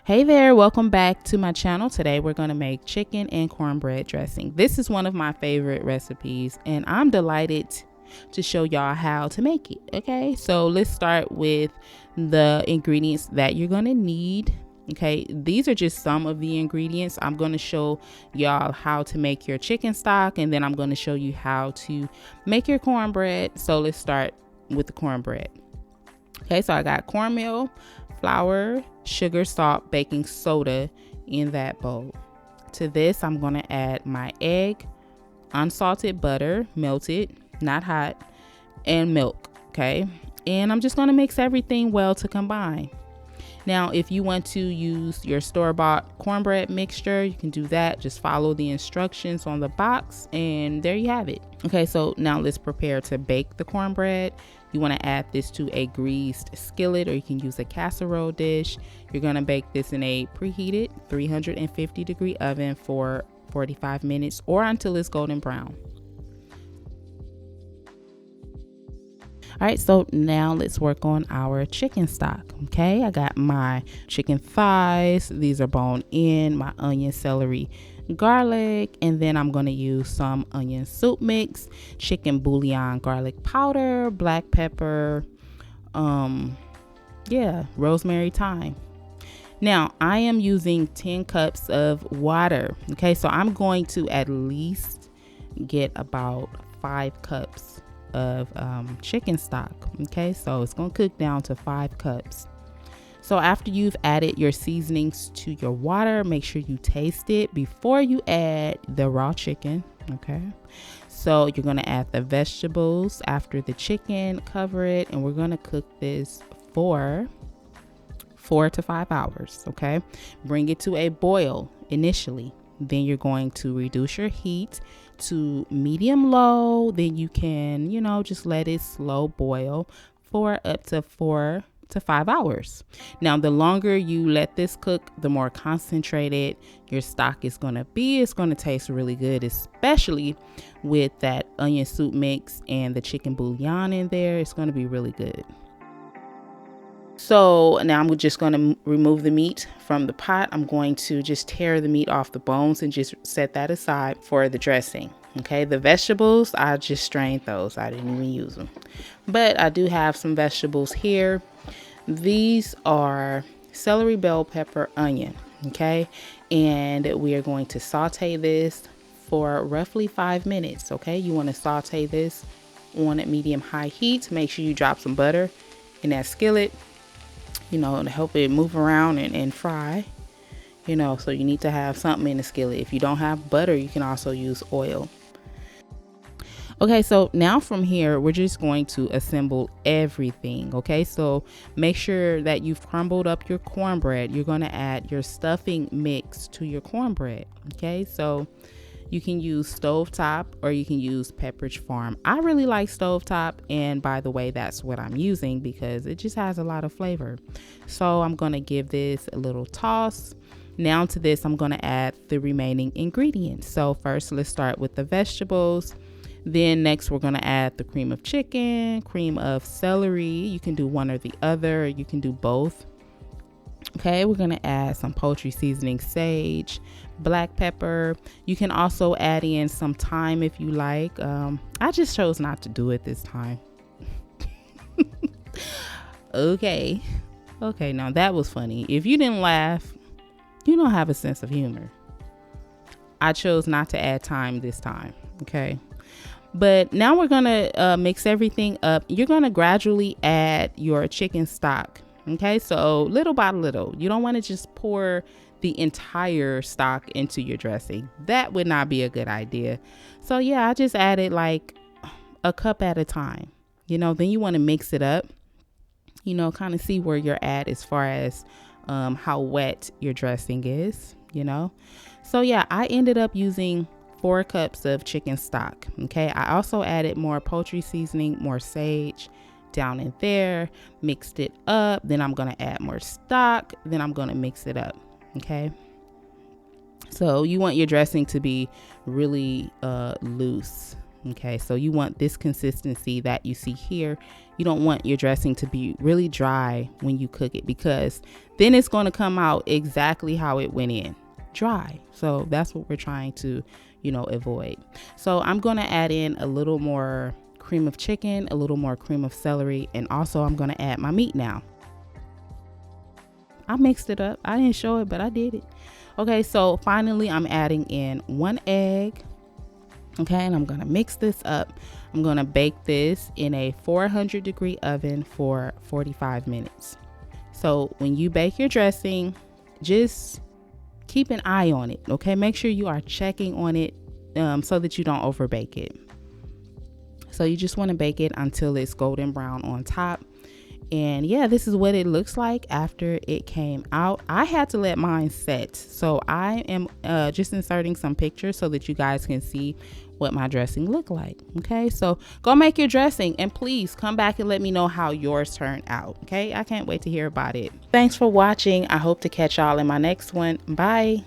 Hey there, welcome back to my channel. Today we're going to make chicken and cornbread dressing. This is one of my favorite recipes and I'm delighted to show y'all how to make it. Okay, so let's start with the ingredients that you're going to need. Okay, these are just some of the ingredients. I'm going to show y'all how to make your chicken stock, and then I'm going to show you how to make your cornbread. So let's start with the cornbread. Okay, so I got cornmeal, flour, sugar, salt, baking soda in that bowl. To this, I'm going to add my egg, unsalted butter, melted, not hot, and milk. Okay, and I'm just going to mix everything well to combine. Now, if you want to use your store-bought cornbread mixture, you can do that. Just follow the instructions on the box and there you have it. Okay, so now let's prepare to bake the cornbread. You want to add this to a greased skillet, or you can use a casserole dish. You're going to bake this in a preheated 350-degree oven for 45 minutes or until it's golden brown. All right, so now let's work on our chicken stock. Okay, I got my chicken thighs. These are bone in, my onion, celery, garlic, and then I'm going to use some onion soup mix, chicken bouillon, garlic powder, black pepper, rosemary, thyme. Now I am using 10 cups of water. Okay, so I'm going to at least get about 5 cups of chicken stock. Okay, so it's going to cook down to 5 cups. So after you've added your seasonings to your water, make sure you taste it before you add the raw chicken. Okay, so you're going to add the vegetables after the chicken, cover it, and we're going to cook this for 4 to 5 hours. Okay, bring it to a boil initially. Then you're going to reduce your heat to medium low. Then you can, just let it slow boil for up to 4 to 5 hours. Now, the longer you let this cook, the more concentrated your stock is going to be. It's going to taste really good, especially with that onion soup mix and the chicken bouillon in there. It's going to be really good. So now I'm just going to remove the meat from the pot. I'm going to just tear the meat off the bones and just set that aside for the dressing. Okay, the vegetables, I just strained those. I didn't even use them. But I do have some vegetables here. These are celery, bell pepper, onion. Okay, and we are going to saute this for roughly 5 minutes. Okay, you want to saute this on a medium-high heat. Make sure you drop some butter in that skillet, to help it move around and fry, so you need to have something in the skillet. If you don't have butter, you can also use oil. Okay, so now from here, we're just going to assemble everything. Okay, so make sure that you've crumbled up your cornbread. You're going to add your stuffing mix to your cornbread. Okay, so you can use stovetop or you can use Pepperidge Farm. I really like stovetop, and by the way, that's what I'm using because it just has a lot of flavor. So I'm going to give this a little toss. Now to this, I'm going to add the remaining ingredients. So first, let's start with the vegetables. Then next, we're going to add the cream of chicken, cream of celery. You can do one or the other, or you can do both. Okay, we're going to add some poultry seasoning, sage, black pepper. You can also add in some thyme if you like. I just chose not to do it this time. Okay, now that was funny. If you didn't laugh, you don't have a sense of humor. I chose not to add thyme this time. Okay, but now we're going to mix everything up. You're going to gradually add your chicken stock. Okay, so little by little. You don't want to just pour the entire stock into your dressing. That would not be a good idea. So yeah, I just added like a cup at a time. Then you want to mix it up, kind of see where you're at as far as how wet your dressing is, So yeah, I ended up using 4 cups of chicken stock. Okay, I also added more poultry seasoning, more sage down in there, mixed it up. Then I'm going to add more stock. Then I'm going to mix it up. Okay, so you want your dressing to be really loose. Okay, so you want this consistency that you see here. You don't want your dressing to be really dry when you cook it, because then it's going to come out exactly how it went in, dry. So that's what we're trying to, avoid. So I'm going to add in a little more cream of chicken, a little more cream of celery, and also I'm going to add my meat now. I mixed it up. I didn't show it, but I did it. Okay, so finally I'm adding in 1 egg. Okay, and I'm going to mix this up. I'm going to bake this in a 400-degree oven for 45 minutes. So when you bake your dressing, just keep an eye on it. Okay, make sure you are checking on it so that you don't overbake it. So you just want to bake it until it's golden brown on top. And yeah, this is what it looks like after it came out. I had to let mine set, so I am just inserting some pictures so that you guys can see what my dressing looked like. Okay, so go make your dressing and please come back and let me know how yours turned out. Okay, I can't wait to hear about it. Thanks for watching. I hope to catch y'all in my next one. Bye.